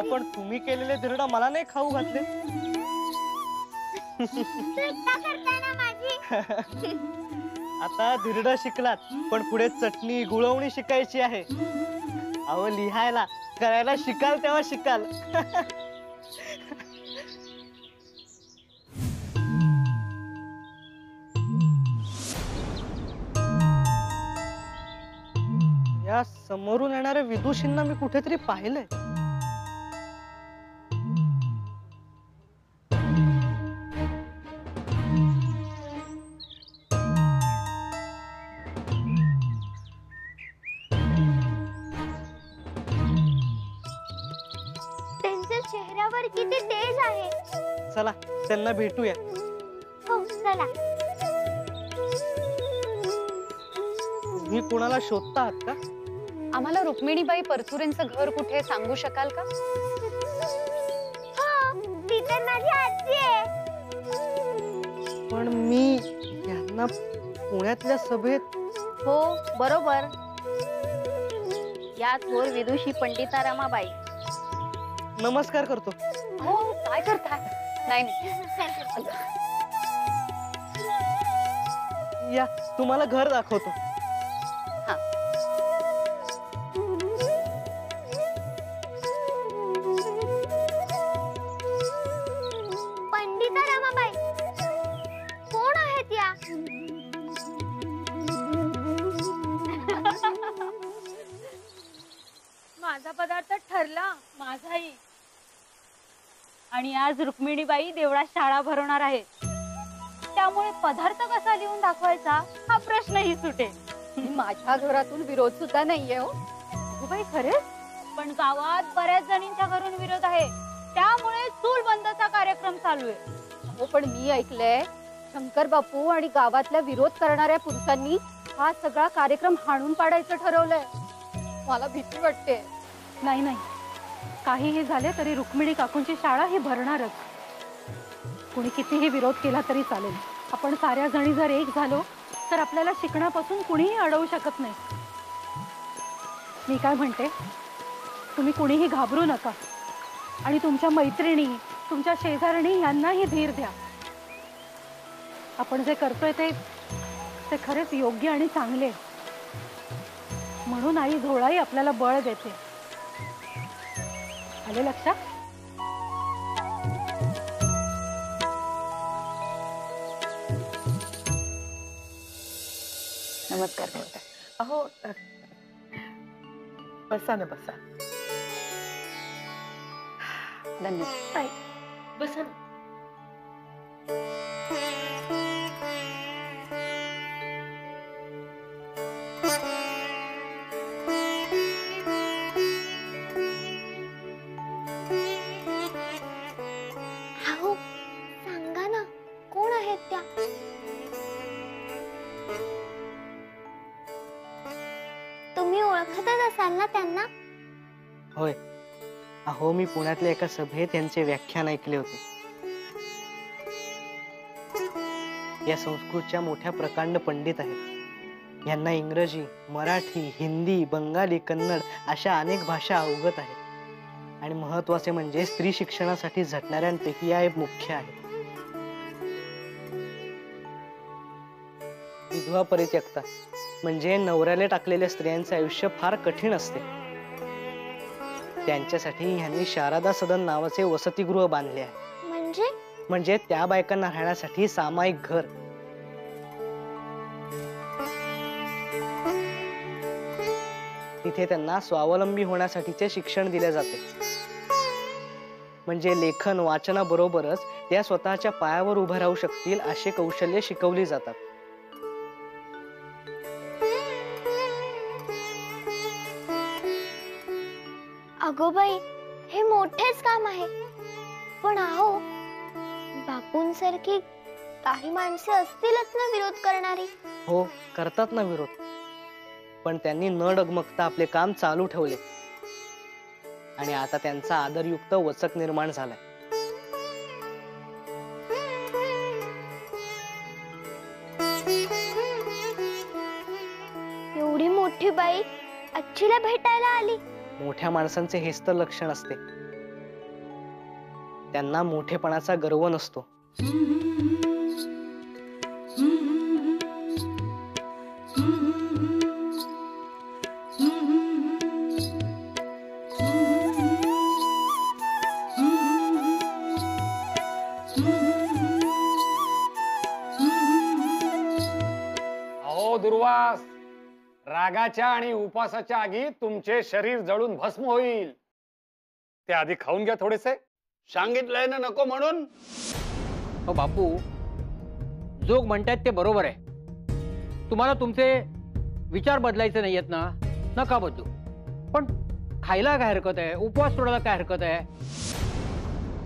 पण तुम्ही केलेले धिरड मला नाही खाऊ घातले. आता धिरड शिकलात, पण पुढे चटणी गुळवणी शिकायची आहे. अहो लिहायला करायला शिकाल तेव्हा शिकाल. या समोरून येणाऱ्या विदुषींना मी कुठेतरी पाहिलंय. त्यांच्या चेहऱ्यावर किती तेज आहे. चला त्यांना भेटूया. हो चला. तुम्ही कोणाला शोधता आहात का? आम्हाला रुक्मिणीबाई परचुरेंचं घर कुठे सांगू शकाल का? हो, ती तर माझी आजी आहे. पण मी यांना पुण्यातल्या सभेत. हो बरोबर, या थोर विदुषी पंडिता रमाबाई. नमस्कार करतो. हो काय करता? नाही या तुम्हाला घर दाखवतो. पंडिता रमाबाई कोण आहेत या? माझा पदार्थ ठरला, माझाही. आणि आज रुक्मिणीबाई देवळात शाळा भरवणार आहे, त्यामुळे पदार्थ कसा लिहून दाखवायचा हा प्रश्नही सुटेल. माझ्या घरातून विरोध सुद्धा नाहीये. हो बाई खरेच, पण गावात बऱ्याच जणींच्या घरून विरोध आहे, त्यामुळे चूल बंदचा कार्यक्रम चालू आहे. हो पण मी ऐकलंय शंकर बापू आणि गावातल्या विरोध करणाऱ्या पुरुषांनी हा सगळा कार्यक्रम हाणून पाडायचं ठरवलंय. मला भीती वाटते. नाही नाही, काहीही झाले तरी रुक्मिणी काकूंची शाळा ही भरणारच. कुणी कितीही विरोध केला तरी चालेल. आपण साऱ्या जणी जर एक झालो तर आपल्याला शिकण्यापासून कुणीही अडवू शकत नाही. मी काय म्हणते, तुम्ही कुणीही घाबरू नका आणि तुमच्या मैत्रिणी, तुमच्या शेजारणी यांनाही धीर द्या. आपण जे करतोय ते खरेच योग्य आणि चांगले, म्हणून आई झोळाई आपल्याला बळ देते. आले लक्षात? नमस्कार करते. अहो बसा ना, बसा. धन्यवाद. बसा ना. अहो सांगा ना, कोण आहेत त्या? तुम्ही ओळखतच असाल ना त्यांना? होय. अहो मी पुण्यातल्या एका सभेत त्यांचे व्याख्यान ऐकले होते. या संस्कृतच्या मोठ्या प्रकांड पंडित आहेत. यांना इंग्रजी, मराठी, हिंदी, बंगाली, कन्नड अशा अनेक भाषा अवगत आहेत. आणि महत्वाचे म्हणजे स्त्री शिक्षणासाठी झटणाऱ्यांपैकी या एक मुख्य आहेत. विधवा परित्यक्ता म्हणजे नवऱ्याला टाकलेल्या स्त्रियांचे आयुष्य फार कठीण असते. त्यांच्यासाठी यांनी शारदा सदन नावाचे वसतिगृह बांधले आहे. म्हणजे त्या बायकांना राहण्यासाठी सामायिक घर. तिथे त्यांना स्वावलंबी होण्यासाठीचे शिक्षण दिले जाते. म्हणजे लेखन वाचनाबरोबरच त्या स्वतःच्या पायावर उभं राहू शकतील असे कौशल्य शिकवली जातात. अगो बाई, हे मोठेच काम आहे. पण अहो, बापूंसारखी काही माणसे असतीलच ना विरोध करणारी. हो करतात ना विरोध, पण त्यांनी न डगमगता आपले काम चालू ठेवले आणि आता त्यांचा आदरयुक्त वचक निर्माण झालाय. एवढी मोठी बाई आजीला भेटायला आली. मोठ्या माणसांचे हेच तर लक्षण असते. त्यांना मोठेपणाचा गर्व नसतो. अहो दुर्वास, रागाच्या आणि उपासाच्या आगी तुमचे शरीर जळून भस्म होईल. ते आधी खाऊन घ्या थोडेसे. सांगितलंय ना नको म्हणून. हो बापू, जोग म्हणतात ते बरोबर आहे. तुम्हाला तुमचे विचार बदलायचे नाहीयेत ना, नका बदलू. पण खायला काय हरकत आहे, उपवास सोडायला काय हरकत आहे?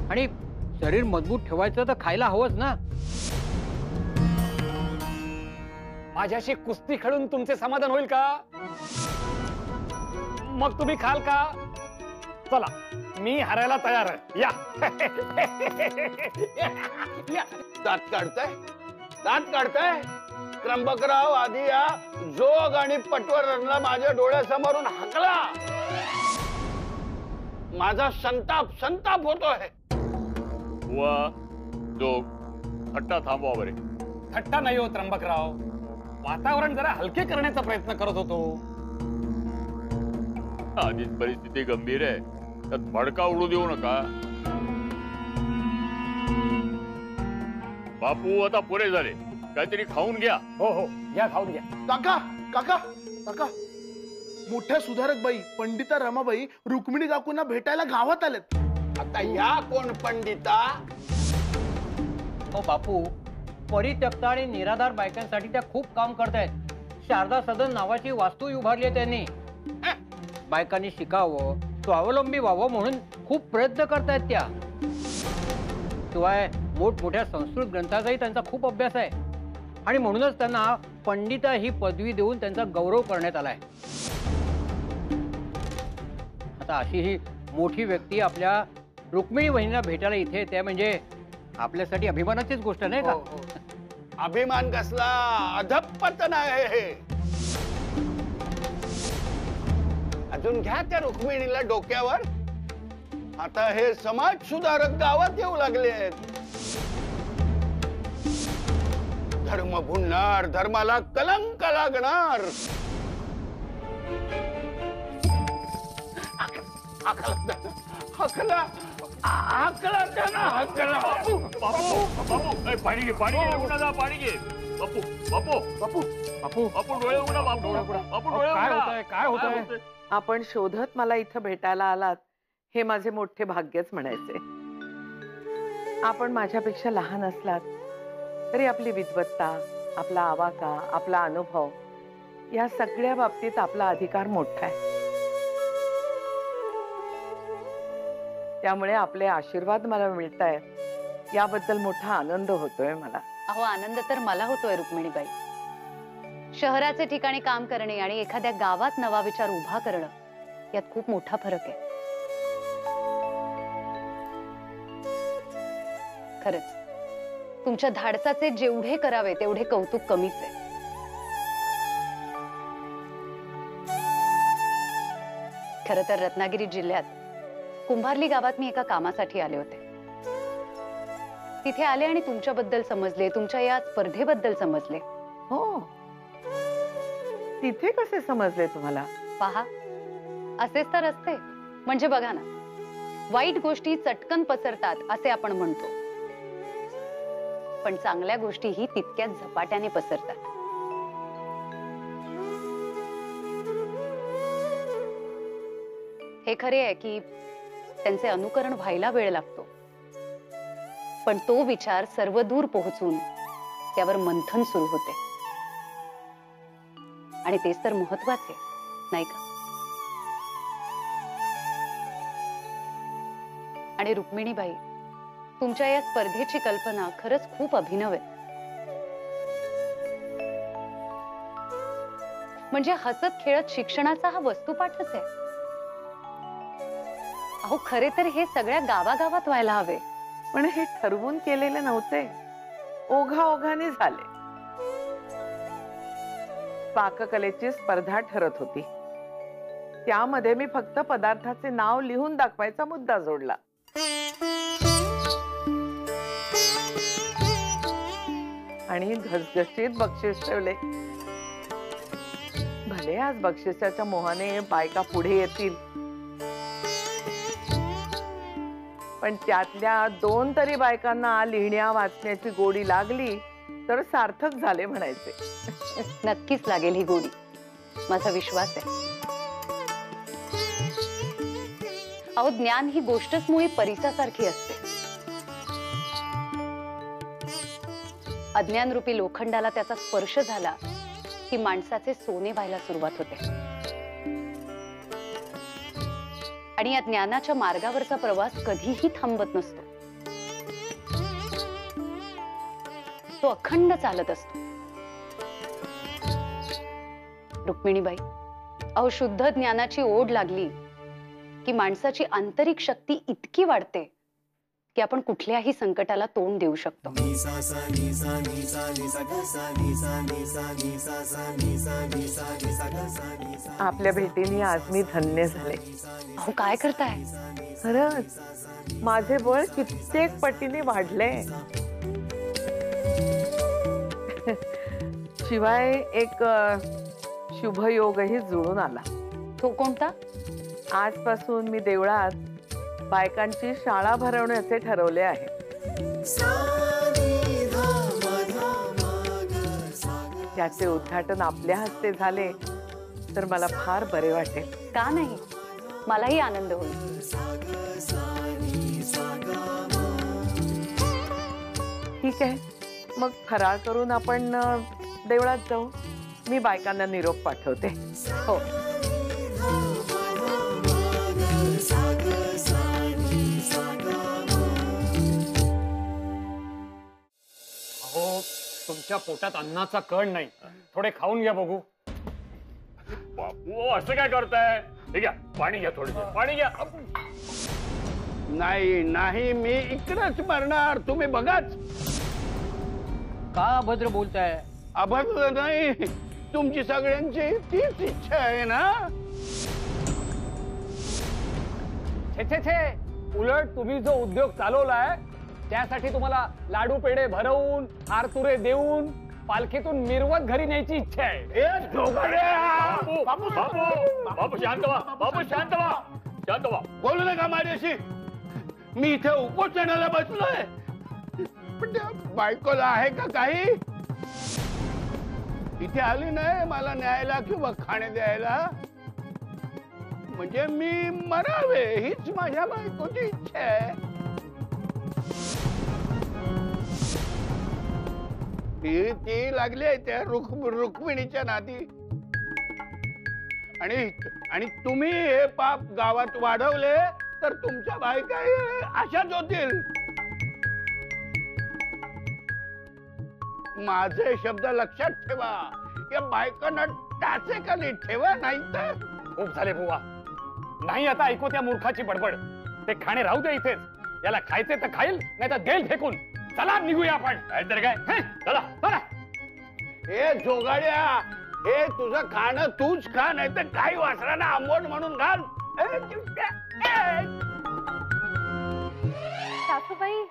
आणि शरीर मजबूत ठेवायचं तर खायला हवंच ना. माझ्याशी कुस्ती खेळून तुमचे समाधान होईल का? मग तुम्ही खाल का? चला, मी हरायला तयार आहे. या. दात काढताय, दात काढताय. त्र्यंबकराव आधी या जोग आणि पटवर्धनला माझ्या डोळ्यासमोरून हाकला. माझा संताप संताप होतोय. जोग, थट्टा थांबवा बरे. थट्टा नाही हो त्र्यंबकराव, वातावरण जरा हलके करण्याचा प्रयत्न करत होतो. आधीच परिस्थिती गंभीर आहे, त्यात भडका उडू देऊ नका. बापू आता पुरे झाले, काहीतरी खाऊन घ्या. हो हो, या खाऊन घ्या. काका काका काका, मोठ्या सुधारक बाई पंडिता रमाबाई रुक्मिणी काकूंना भेटायला गावात आलेत. आता या कोण पंडिता? हो बापू, परित्यक्त आणि निराधार बायकांसाठी त्या खूप काम करतायत. शारदा सदन नावाची वास्तू उभारली आहे त्यांनी. बायकांनी शिकावं, स्वावलंबी व्हावं म्हणून खूप प्रयत्न करतायत त्या. शिवाय मोठमोठ्या संस्कृत ग्रंथाचाही त्यांचा खूप अभ्यास आहे. आणि म्हणूनच त्यांना पंडिता ही पदवी देऊन त्यांचा गौरव करण्यात आलाय. आता अशी ही मोठी व्यक्ती आपल्या रुक्मिणी बहिणीला भेटायला इथे येते म्हणजे आपल्यासाठी अभिमानाचीच गोष्ट नाही का? अभिमान कसला, अधपतन आहे हे. अजून घ्या त्या रुक्मिणीला डोक्यावर. आता हे समाज सुधारक गावात येऊ लागले. धर्म भुलणार, धर्माला कलंक लागणार. हकला हकला त्यांना हकला. पाणी घे, पाणी घे, उन्हाचा पाणी घे. बापू बापू बापू बापू बापू डोळे उघडा. बापू बापू डोळे उघडा. काय होतंय? आपण शोधत मला इथं भेटायला आलात हे माझे मोठे भाग्यच म्हणायचे. आपण माझ्यापेक्षा लहान असलात तरी आपली विद्वत्ता, आपला आवाका, आपला अनुभव या सगळ्या बाबतीत आपला अधिकार मोठा आहे. त्यामुळे आपले आशीर्वाद मला मिळतायत याबद्दल मोठा आनंद होतोय मला. अहो, आनंद तर मला होतोय रुक्मिणीबाई. शहराचे ठिकाणी काम करणे आणि एखाद्या गावात नवा विचार उभा करणं यात खूप मोठा फरक आहे. खरंच तुमच्या धाडसाचे जेवढे करावे तेवढे कौतुक कमीच आहे. खरं तर रत्नागिरी जिल्ह्यात कुंभारली गावात मी एका कामासाठी आले होते. तिथे आले आणि तुमच्याबद्दल समजले, तुमच्या या स्पर्धेबद्दल समजले. हो, तिथे कसे समजले तुम्हाला? पहा, असेच तर असते. म्हणजे बघा ना, वाईट गोष्टी चटकन पसरतात असे आपण म्हणतो, पण चांगल्या गोष्टीही तितक्याच झपाट्याने पसरतात. हे खरे आहे की त्यांचे अनुकरण व्हायला वेळ लागतो, पण तो विचार सर्वदूर पोहोचून त्यावर मंथन सुरू होते. आणि तेच तर महत्वाचे, नाही का? आणि रुक्मिणीबाई, तुमच्या या स्पर्धेची कल्पना खरंच खूप अभिनव आहे. म्हणजे हसत खेळत शिक्षणाचा हा वस्तुपाठच आहे. अहो, खरे तर हे सगळ्या गावागावात व्हायला हवे. पण हे ठरवून केलेले नव्हते, ओघाओघाने झाले. पाककलेची स्पर्धा ठरत होती, त्यामध्ये मी फक्त पदार्थाचे नाव लिहून दाखवायचा मुद्दा जोडला. आणि घसघशीत बक्षीस ठेवले. भले आज बक्षिसाच्या मोहाने बायका पुढे येतील, पण त्यातल्या 2 तरी बायकांना लिहिण्या वाचण्याची गोडी लागली तर सार्थक झाले म्हणायचे. नक्कीच लागेल ही गोडी, माझा विश्वास आहे. अहो, ज्ञान ही गोष्टच मुळी परिसासारखी असते. अज्ञान रूपी लोखंडाला त्याचा स्पर्श झाला की माणसाचे सोने व्हायला सुरुवात होते. आणि या ज्ञानाच्या मार्गावरचा प्रवास कधीही थांबत नसतो, तो अखंड चालत असतो. रुक्मिणीबाई, अहो, शुद्ध ज्ञानाची ओढ लागली की माणसाची आंतरिक शक्ती इतकी वाढते की आपण कुठल्याही संकटाला तोंड देऊ शकतो. आपल्या भेटीने आज मी धन्य झाले. अहो, काय करताय? खरंच माझे बळ कित्येक पटीने वाढले. शिवाय एक शुभयोगही जुळून आला. तो कोणता? आजपासून मी देवळात बायकांची शाळा भरवण्याचे ठरवले आहे. त्याचे उद्घाटन आपल्या हस्ते झाले तर मला फार बरे वाटेल. का नाही, मलाही आनंद होईल. ठीक आहे, मग फराळ करून आपण देवळात जाऊ. मी बायकांना निरोप पाठवते. हो. अहो, तुमच्या पोटात अन्नाचा कण नाही, थोडे खाऊन घ्या बघू. बापू असं काय करताय? हे घ्या, पाणी घ्या, थोडे पाणी घ्या. नाही नाही, मी इकडेच मरणार, तुम्ही बघाच. का अभद्र बोलताय? अभद्र नाही, तुमची सगळ्यांची तीच इच्छा आहे ना. छे छे छे, उलट तुम्ही जो उद्योग चालवलाय त्यासाठी तुम्हाला लाडू पेढे भरवून, हारतुरे देऊन पालखीतून मिरवत घरी न्यायची इच्छा आहे. बापू बापू बापू बापू शांत व्हा, बापू शांत व्हा, शांत व्हा. बोलू नका माझ्याशी. मी इथे उपोषणाला बसलोय, पण त्या बायकोला आहे का काही? इथे आली नाही मला न्यायला किंवा खाणे द्यायला. म्हणजे मी मरावे हीच माझ्या बायकोची इच्छा आहे. ती लागली आहे त्या रुक्मिणीच्या नादी. आणि तुम्ही हे पाप गावात वाढवले तर तुमच्या बायका अशाच होतील. माझे शब्द लक्षात ठेवा. या बायकांना टाचे खाली ठेवा, नाही तर. खूप झाले बुवा, नाही आता ऐकू त्या मूर्खाची बडबड. ते खाणे राहू दे इथेच. याला खायचे तर खाईल, नाही तर देईल फेकून. चला निघूया आपण. नाहीतर काय, चला चला. हे जोगाड्या, हे तुझं खाणं तूच खा, नाही तर काही वासरांना आंबोट म्हणून घाल. सासूबाई,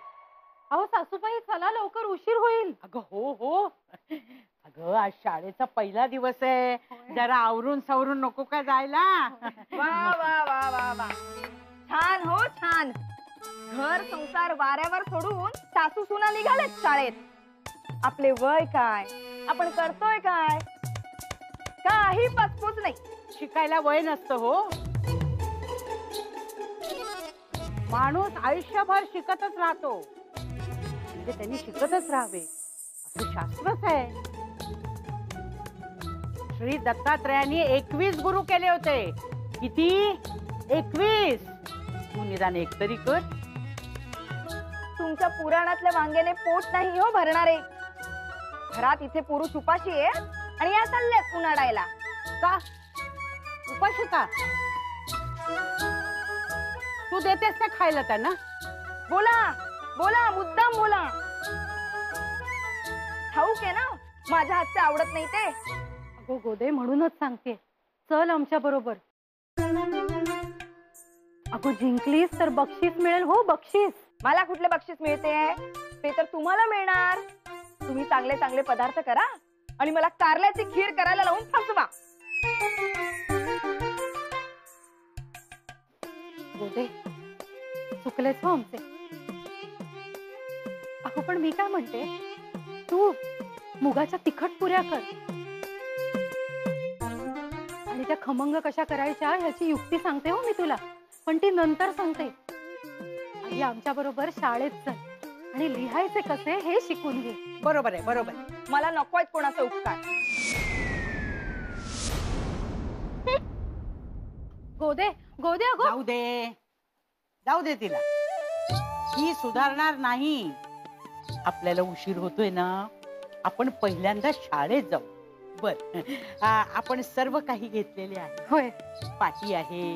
अहो सासूबाई, चला लवकर, उशीर होईल. अगं हो हो, अगं आज शाळेचा पहिला दिवस आहे, जरा आवरून सवरून नको का जायला? वा वा वा वा वा, छान हो छान. घर संसार वाऱ्यावर सोडून सासू सुना निघालेत शाळेत. आपले वय काय, आपण करतोय काय, काही पचपूच नाही. शिकायला वय नसतं हो. माणूस आयुष्यभर शिकतच राहतो, म्हणजे त्यांनी शिकतच राहावे असं शास्त्रच आहे. श्री दत्तात्रयांनी 21 गुरु केले होते. किती? 21. तू निदान एक तरी कर. तुमच्या पुराणातल्या वांग्याने पोट नाही हो भरणारे. घरात इथे पुरुष उपाशी आहे आणि या चालल्यात उन्हाळायला. का उपाशी का? तू देतेस ना खायला त्यांना. बोला बोला, मुद्दाम बोला. ठाऊक आहे ना माझ्या हातचे आवडत नाही ते. अगो गोदे, म्हणूनच सांगते, चल आमच्या बरोबर. अगो जिंकलीस तर बक्षीस मिळेल. हो बक्षीस. मला कुठले बक्षीस मिळते? ते तर तुम्हाला मिळणार. तुम्ही चांगले चांगले पदार्थ करा आणि मला कारल्याची खीर करायला लावून फसवा. गोदे चुकलेच हो आमचे. अहो पण मी काय म्हणते, तू मुगाच्या तिखट पुऱ्या कर आणि त्या खमंग कशा करायच्या ह्याची युक्ती सांगते हो मी तुला, पण ती नंतर सांगते. आधी आमच्या बरोबर शाळेत चल आणि लिहायचे कसे हे शिकून घे. बरोबर आहे, बरोबर. मला नको आहेत कोणाचा उपकार. गोदे गोदे अगो जाऊ दे तिला. ही सुधारणार नाही. आपल्याला उशीर होतोय ना, आपण पहिल्यांदा शाळेत जाऊ. बर, आपण सर्व काही घेतलेले आहे. होय, पाटी आहे,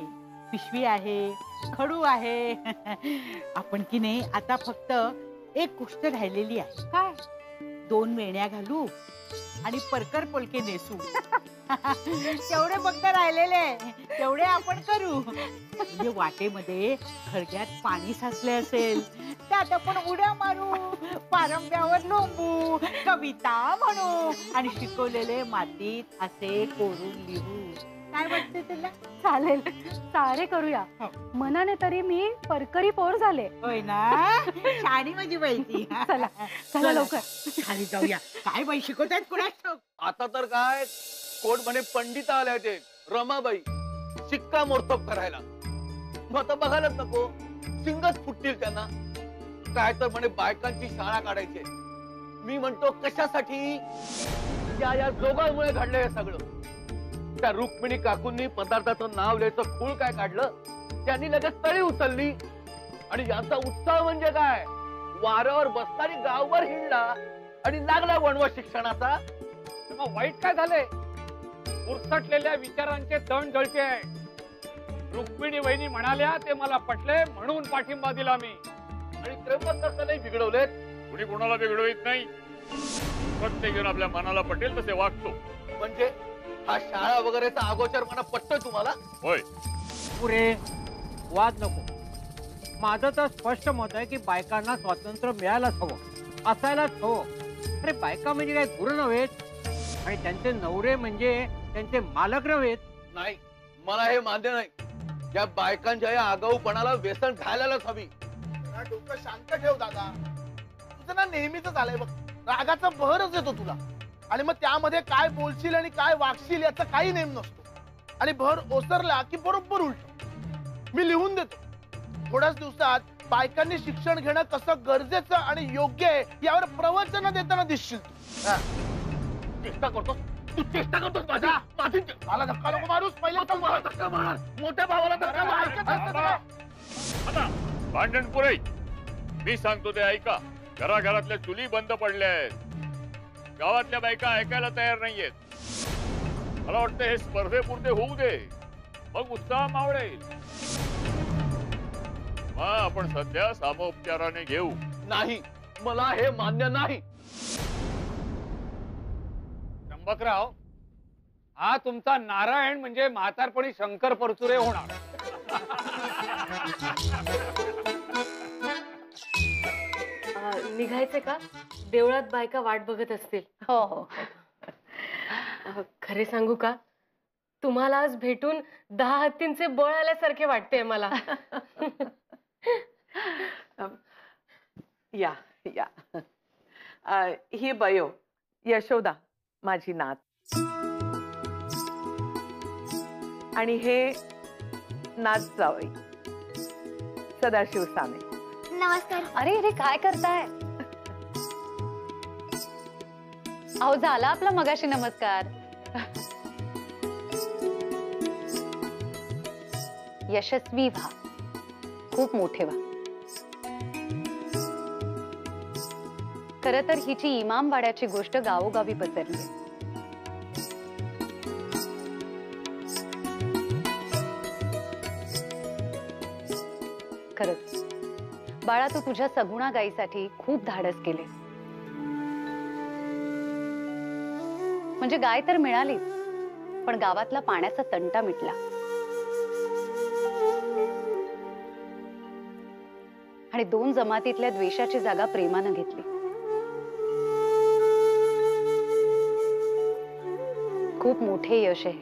पिशवी आहे, खडू आहे. आपण की नाही आता फक्त एक गोष्ट राहिलेली आहे. काय? 2 वेण्या घालू आणि परकर पोलके नेसू. तेवढे फक्त राहिलेले, तेवढे आपण करू. म्हणजे वाटेमध्ये खळग्यात पाणी साचले असेल त्यात आपण उड्या मारू, पारंब्यावर लोंबू, कविता म्हणू आणि शिकवलेले मातीत असे कोरून लिहू. काय वाटते तुला? चालेल, सारे करूया. मनाने तरी मी परकरी पोर झाले. होय ना, शाळी माझी बाई. चला चला लवकर खाली जाऊया. काय बाई शिकवतायत कुणाच? आता तर काय कोर्ट मध्ये पंडित आले ते रमाबाई शिक्का मोर्तब करायला. मग आता बघायलाच नको, सिंगच फुटतील त्यांना. काय तर म्हणे बायकांची शाळा काढायची. मी म्हणतो कशासाठी? या जोगामुळे घडलं हे सगळं. त्या रुक्मिणी काकूंनी पदार्थाचं नाव लिहायचं खूळ काय काढलं, त्यांनी लगेच तळी उचलली आणि यांचा उत्साह म्हणजे काय, वाऱ्यावर बसणारी गावभर हिंडला आणि लागला वणवा शिक्षणाचा. मग वाईट काय झाले? उरसटलेल्या विचारांचे तण जळते आहे. रुक्मिणी वहिनी म्हणाल्या ते मला पटले म्हणून पाठिंबा दिला मी. आणि त्र्यंबक नाही बिघडवलेत. कुणी कोणाला बिघडवित नाही. प्रत्येक जण आपल्या मनाला पटेल तसे वागतो. म्हणजे हा शाळा वगैरेचा अगोचरपणा पटतोय तुम्हाला? होय. पुरे वाद नको. माझं तर स्पष्ट मत आहे की बायकांना स्वातंत्र्य मिळायलाच हवं, असायलाच हवं. अरे बायका म्हणजे काय गुरु नव्हेत आणि त्यांचे नवरे म्हणजे त्यांचे मालक नव्हेत. नाही, मला हे मान्य नाही. या बायकांच्या या आगाऊपणाला व्यसन घालायलाच हवी. डोकं शांत ठेव दादा. तुझं ना नेहमीच आलंय बघ, रागाचा बहरच येतो तुला. आणि मग त्यामध्ये काय बोलशील आणि काय वागशील याचा काही नेम नसतो. आणि भर ओसरला की बरोबर उलट. मी लिहून देतो, थोड्याच दिवसात बायकांनी शिक्षण घेणं कसं गरजेचं आणि योग्य आहे यावर प्रवचन देताना दिसशील तू. चेष्टा करतो तू, चेष्टा करतोस माझा. मला धक्का नको मारूस. पहिले तू मला धक्का मार, मोठ्या भावाला धक्का मार. आता भांडण पुरे. मी सांगतो ते ऐका. घराघरातल्या चुली बंद पडल्या आहेत. गावातल्या बायका ऐकायला तयार नाहीयेत. मला वाटतं हे स्पर्धेपुरते होऊ दे, मग उत्साह मावळेल. मग आपण सध्या सामोपचाराने घेऊ. नाही, मला हे मान्य नाही. त्र्यंबकराव, हा तुमचा नारायण म्हणजे म्हातारपणी शंकर परचुरे होणार. निघायचे का? देवळात बायका वाट बघत असतील. हो हो. खरे सांगू का, तुम्हाला आज भेटून 10 हत्तींचे बळ आल्यासारखे वाटते मला. या या. ही बयो यशोदा माझी नात. आणि हे नात जावई सदाशिव साने. नमस्कार. अरे अरे काय करताय? अहो झाला आपला मगाशी नमस्कार. यशस्वी व्हा, खूप मोठे व्हा. खरं तर हिची इमामवाड्याची गोष्ट गावोगावी पसरली. खरंच बाळा, तू तुझ्या सगुणा गाईसाठी खूप धाडस केले. म्हणजे गाय तर मिळालीच, पण गावातला पाण्याचा तंटा मिटला. आणि 2 जमातीतल्या द्वेषाची जागा प्रेमानं घेतली. खूप मोठे यश आहे.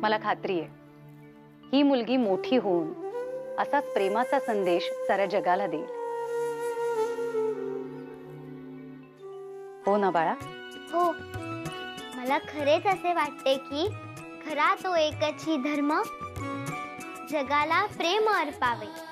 मला खात्री आहे ही मुलगी मोठी होऊन असाच प्रेमाचा संदेश साऱ्या जगाला देईल. हो ना बाळा? हो, मला खरेच असे वाटते की खरा तो एकच ही धर्म जगाला प्रेम अर्पावे.